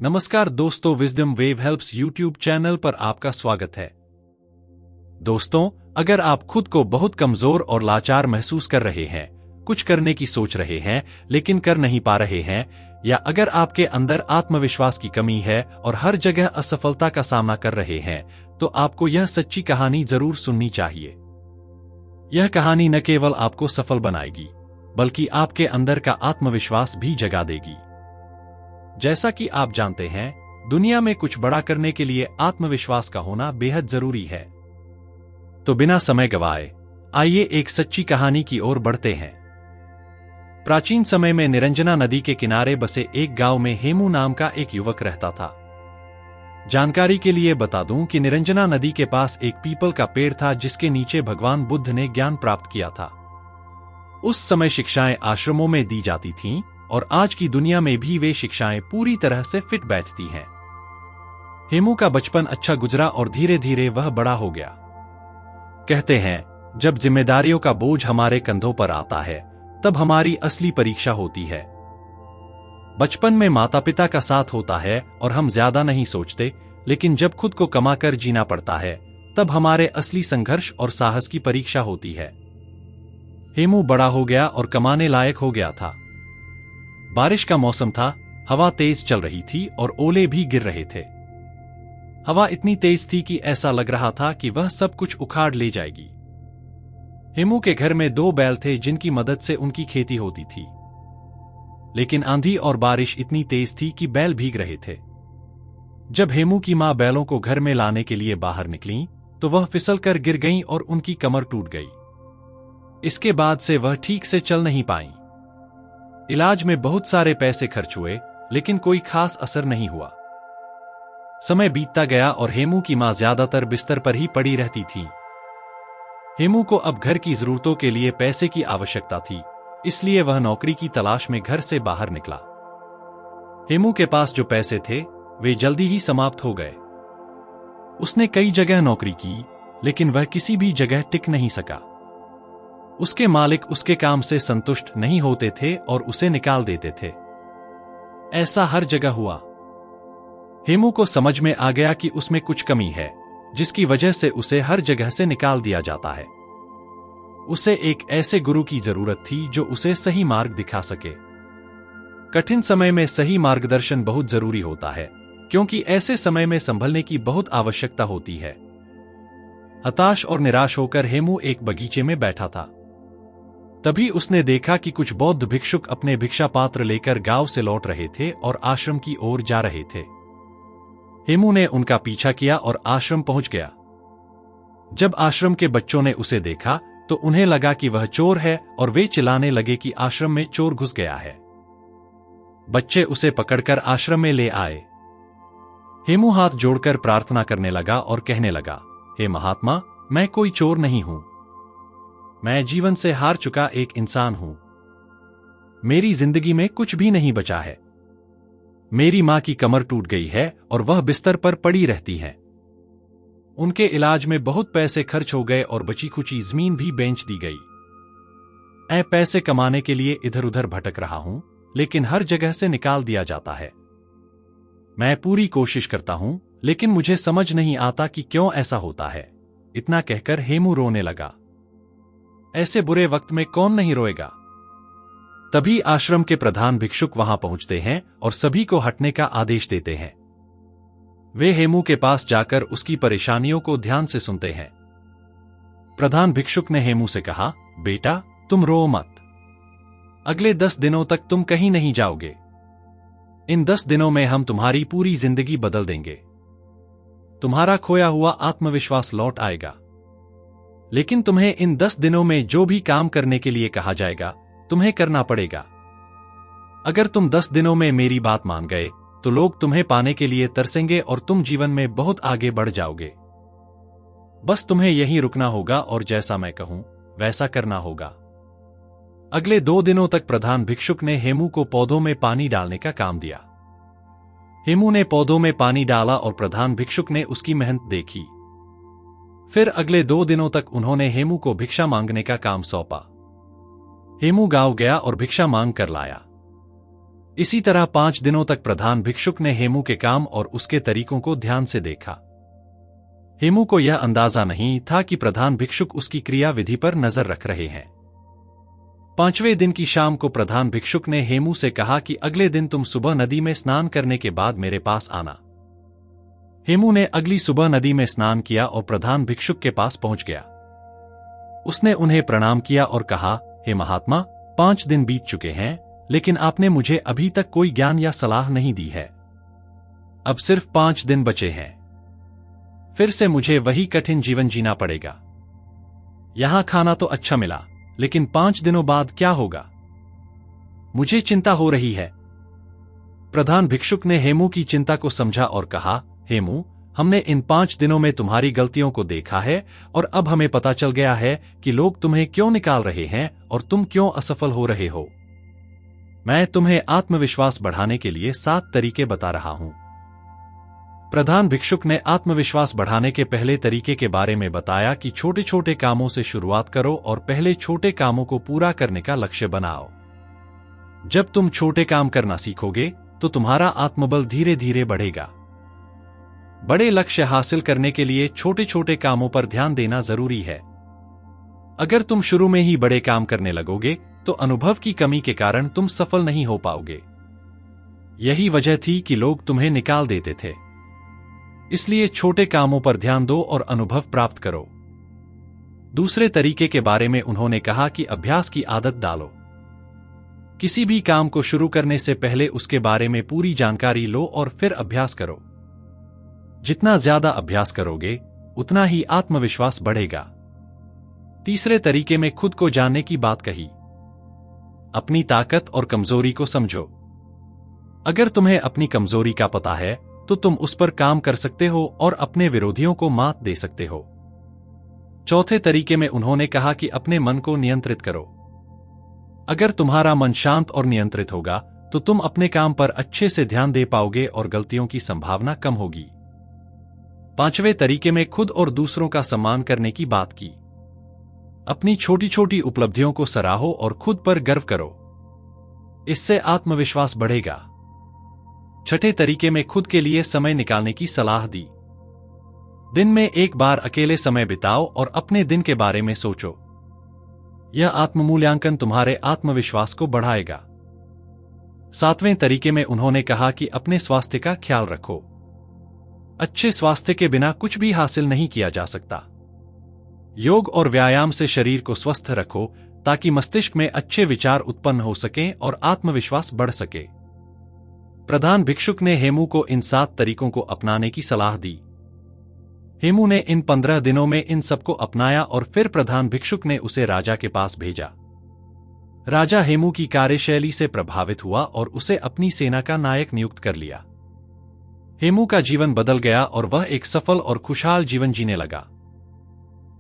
नमस्कार दोस्तों, wisdom wave helps YouTube channel पर आपका स्वागत है। दोस्तों, अगर आप खुद को बहुत कमजोर और लाचार महसूस कर रहे हैं, कुछ करने की सोच रहे हैं लेकिन कर नहीं पा रहे हैं, या अगर आपके अंदर आत्मविश्वास की कमी है और हर जगह असफलता का सामना कर रहे हैं, तो आपको यह सच्ची कहानी जरूर सुननी चाहिए। यह कहानी न केवल आपको सफल बनाएगी, बल्कि आपके अंदर का आत्मविश्वास भी जगा देगी। जैसा कि आप जानते हैं, दुनिया में कुछ बड़ा करने के लिए आत्मविश्वास का होना बेहद जरूरी है। तो बिना समय गवाए, आइए एक सच्ची कहानी की ओर बढ़ते हैं। प्राचीन समय में निरंजना नदी के किनारे बसे एक गांव में हेमू नाम का एक युवक रहता था। जानकारी के लिए बता दूं कि निरंजना नदी के पास एक पीपल का पेड़ था जिसके नीचे भगवान बुद्ध ने ज्ञान प्राप्त किया था। उस समय शिक्षाएं आश्रमों में दी जाती थीं, और आज की दुनिया में भी वे शिक्षाएं पूरी तरह से फिट बैठती हैं। हेमू का बचपन अच्छा गुजरा और धीरे धीरे वह बड़ा हो गया। कहते हैं, जब जिम्मेदारियों का बोझ हमारे कंधों पर आता है, तब हमारी असली परीक्षा होती है। बचपन में माता पिता का साथ होता है और हम ज्यादा नहीं सोचते, लेकिन जब खुद को कमाकर जीना पड़ता है, तब हमारे असली संघर्ष और साहस की परीक्षा होती है। हेमू बड़ा हो गया और कमाने लायक हो गया था। बारिश का मौसम था, हवा तेज चल रही थी और ओले भी गिर रहे थे। हवा इतनी तेज थी कि ऐसा लग रहा था कि वह सब कुछ उखाड़ ले जाएगी। हेमू के घर में 2 बैल थे जिनकी मदद से उनकी खेती होती थी, लेकिन आंधी और बारिश इतनी तेज थी कि बैल भीग रहे थे। जब हेमू की मां बैलों को घर में लाने के लिए बाहर निकली, तो वह फिसलकर गिर गईं और उनकी कमर टूट गई। इसके बाद से वह ठीक से चल नहीं पाईं। इलाज में बहुत सारे पैसे खर्च हुए, लेकिन कोई खास असर नहीं हुआ। समय बीतता गया और हेमू की मां ज्यादातर बिस्तर पर ही पड़ी रहती थी। हेमू को अब घर की जरूरतों के लिए पैसे की आवश्यकता थी, इसलिए वह नौकरी की तलाश में घर से बाहर निकला। हेमू के पास जो पैसे थे, वे जल्दी ही समाप्त हो गए। उसने कई जगह नौकरी की, लेकिन वह किसी भी जगह टिक नहीं सका। उसके मालिक उसके काम से संतुष्ट नहीं होते थे और उसे निकाल देते थे। ऐसा हर जगह हुआ। हेमू को समझ में आ गया कि उसमें कुछ कमी है, जिसकी वजह से उसे हर जगह से निकाल दिया जाता है। उसे एक ऐसे गुरु की जरूरत थी जो उसे सही मार्ग दिखा सके। कठिन समय में सही मार्गदर्शन बहुत जरूरी होता है, क्योंकि ऐसे समय में संभलने की बहुत आवश्यकता होती है। हताश और निराश होकर हेमू एक बगीचे में बैठा था। तभी उसने देखा कि कुछ बौद्ध भिक्षुक अपने भिक्षा पात्र लेकर गांव से लौट रहे थे और आश्रम की ओर जा रहे थे। हेमू ने उनका पीछा किया और आश्रम पहुंच गया। जब आश्रम के बच्चों ने उसे देखा, तो उन्हें लगा कि वह चोर है और वे चिल्लाने लगे कि आश्रम में चोर घुस गया है। बच्चे उसे पकड़कर आश्रम में ले आए। हेमू हाथ जोड़कर प्रार्थना करने लगा और कहने लगा, हे महात्मा, मैं कोई चोर नहीं हूं। मैं जीवन से हार चुका एक इंसान हूं। मेरी जिंदगी में कुछ भी नहीं बचा है। मेरी मां की कमर टूट गई है और वह बिस्तर पर पड़ी रहती है। उनके इलाज में बहुत पैसे खर्च हो गए और बची खुची जमीन भी बेच दी गई। मैं पैसे कमाने के लिए इधर उधर भटक रहा हूं, लेकिन हर जगह से निकाल दिया जाता है। मैं पूरी कोशिश करता हूं, लेकिन मुझे समझ नहीं आता कि क्यों ऐसा होता है। इतना कहकर हेमू रोने लगा। ऐसे बुरे वक्त में कौन नहीं रोएगा। तभी आश्रम के प्रधान भिक्षुक वहां पहुंचते हैं और सभी को हटने का आदेश देते हैं। वे हेमू के पास जाकर उसकी परेशानियों को ध्यान से सुनते हैं। प्रधान भिक्षुक ने हेमू से कहा, बेटा, तुम रो मत। अगले 10 दिनों तक तुम कहीं नहीं जाओगे। इन 10 दिनों में हम तुम्हारी पूरी जिंदगी बदल देंगे। तुम्हारा खोया हुआ आत्मविश्वास लौट आएगा। लेकिन तुम्हें इन 10 दिनों में जो भी काम करने के लिए कहा जाएगा, तुम्हें करना पड़ेगा। अगर तुम 10 दिनों में मेरी बात मान गए, तो लोग तुम्हें पाने के लिए तरसेंगे और तुम जीवन में बहुत आगे बढ़ जाओगे। बस तुम्हें यहीं रुकना होगा और जैसा मैं कहूं, वैसा करना होगा। अगले 2 दिनों तक प्रधान भिक्षुक ने हेमू को पौधों में पानी डालने का काम दिया। हेमू ने पौधों में पानी डाला और प्रधान भिक्षुक ने उसकी मेहनत देखी। फिर अगले 2 दिनों तक उन्होंने हेमू को भिक्षा मांगने का काम सौंपा। हेमू गांव गया और भिक्षा मांग कर लाया। इसी तरह 5 दिनों तक प्रधान भिक्षुक ने हेमू के काम और उसके तरीकों को ध्यान से देखा। हेमू को यह अंदाजा नहीं था कि प्रधान भिक्षुक उसकी क्रिया विधि पर नजर रख रहे हैं। 5वें दिन की शाम को प्रधान भिक्षुक ने हेमू से कहा कि अगले दिन तुम सुबह नदी में स्नान करने के बाद मेरे पास आना। हेमू ने अगली सुबह नदी में स्नान किया और प्रधान भिक्षुक के पास पहुंच गया। उसने उन्हें प्रणाम किया और कहा, हे महात्मा, 5 दिन बीत चुके हैं, लेकिन आपने मुझे अभी तक कोई ज्ञान या सलाह नहीं दी है। अब सिर्फ 5 दिन बचे हैं, फिर से मुझे वही कठिन जीवन जीना पड़ेगा। यहां खाना तो अच्छा मिला, लेकिन 5 दिनों बाद क्या होगा? मुझे चिंता हो रही है। प्रधान भिक्षुक ने हेमू की चिंता को समझा और कहा, हेमू, हमने इन 5 दिनों में तुम्हारी गलतियों को देखा है और अब हमें पता चल गया है कि लोग तुम्हें क्यों निकाल रहे हैं और तुम क्यों असफल हो रहे हो। मैं तुम्हें आत्मविश्वास बढ़ाने के लिए 7 तरीके बता रहा हूं। प्रधान भिक्षुक ने आत्मविश्वास बढ़ाने के पहले तरीके के बारे में बताया कि छोटे छोटे कामों से शुरुआत करो और पहले छोटे कामों को पूरा करने का लक्ष्य बनाओ। जब तुम छोटे काम करना सीखोगे तो तुम्हारा आत्मबल धीरे धीरे बढ़ेगा। बड़े लक्ष्य हासिल करने के लिए छोटे छोटे कामों पर ध्यान देना जरूरी है। अगर तुम शुरू में ही बड़े काम करने लगोगे तो अनुभव की कमी के कारण तुम सफल नहीं हो पाओगे। यही वजह थी कि लोग तुम्हें निकाल देते थे। इसलिए छोटे कामों पर ध्यान दो और अनुभव प्राप्त करो। दूसरे तरीके के बारे में उन्होंने कहा कि अभ्यास की आदत डालो। किसी भी काम को शुरू करने से पहले उसके बारे में पूरी जानकारी लो और फिर अभ्यास करो। जितना ज्यादा अभ्यास करोगे उतना ही आत्मविश्वास बढ़ेगा। तीसरे तरीके में खुद को जानने की बात कही। अपनी ताकत और कमजोरी को समझो। अगर तुम्हें अपनी कमजोरी का पता है तो तुम उस पर काम कर सकते हो और अपने विरोधियों को मात दे सकते हो। चौथे तरीके में उन्होंने कहा कि अपने मन को नियंत्रित करो। अगर तुम्हारा मन शांत और नियंत्रित होगा तो तुम अपने काम पर अच्छे से ध्यान दे पाओगे और गलतियों की संभावना कम होगी। 5वें तरीके में खुद और दूसरों का सम्मान करने की बात की। अपनी छोटी छोटी उपलब्धियों को सराहो और खुद पर गर्व करो। इससे आत्मविश्वास बढ़ेगा। छठे तरीके में खुद के लिए समय निकालने की सलाह दी। दिन में एक बार अकेले समय बिताओ और अपने दिन के बारे में सोचो। यह आत्ममूल्यांकन तुम्हारे आत्मविश्वास को बढ़ाएगा। 7वें तरीके में उन्होंने कहा कि अपने स्वास्थ्य का ख्याल रखो। अच्छे स्वास्थ्य के बिना कुछ भी हासिल नहीं किया जा सकता। योग और व्यायाम से शरीर को स्वस्थ रखो ताकि मस्तिष्क में अच्छे विचार उत्पन्न हो सकें और आत्मविश्वास बढ़ सके। प्रधान भिक्षुक ने हेमू को इन 7 तरीकों को अपनाने की सलाह दी। हेमू ने इन 15 दिनों में इन सबको अपनाया और फिर प्रधान भिक्षुक ने उसे राजा के पास भेजा। राजा हेमू की कार्यशैली से प्रभावित हुआ और उसे अपनी सेना का नायक नियुक्त कर लिया। हेमू का जीवन बदल गया और वह एक सफल और खुशहाल जीवन जीने लगा।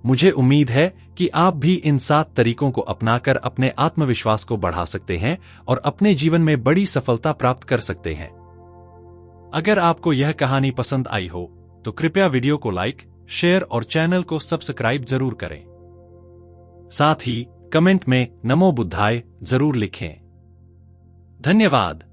मुझे उम्मीद है कि आप भी इन 7 तरीकों को अपनाकर अपने आत्मविश्वास को बढ़ा सकते हैं और अपने जीवन में बड़ी सफलता प्राप्त कर सकते हैं। अगर आपको यह कहानी पसंद आई हो तो कृपया वीडियो को लाइक, शेयर और चैनल को सब्सक्राइब जरूर करें। साथ ही कमेंट में नमो बुद्धाय जरूर लिखें। धन्यवाद।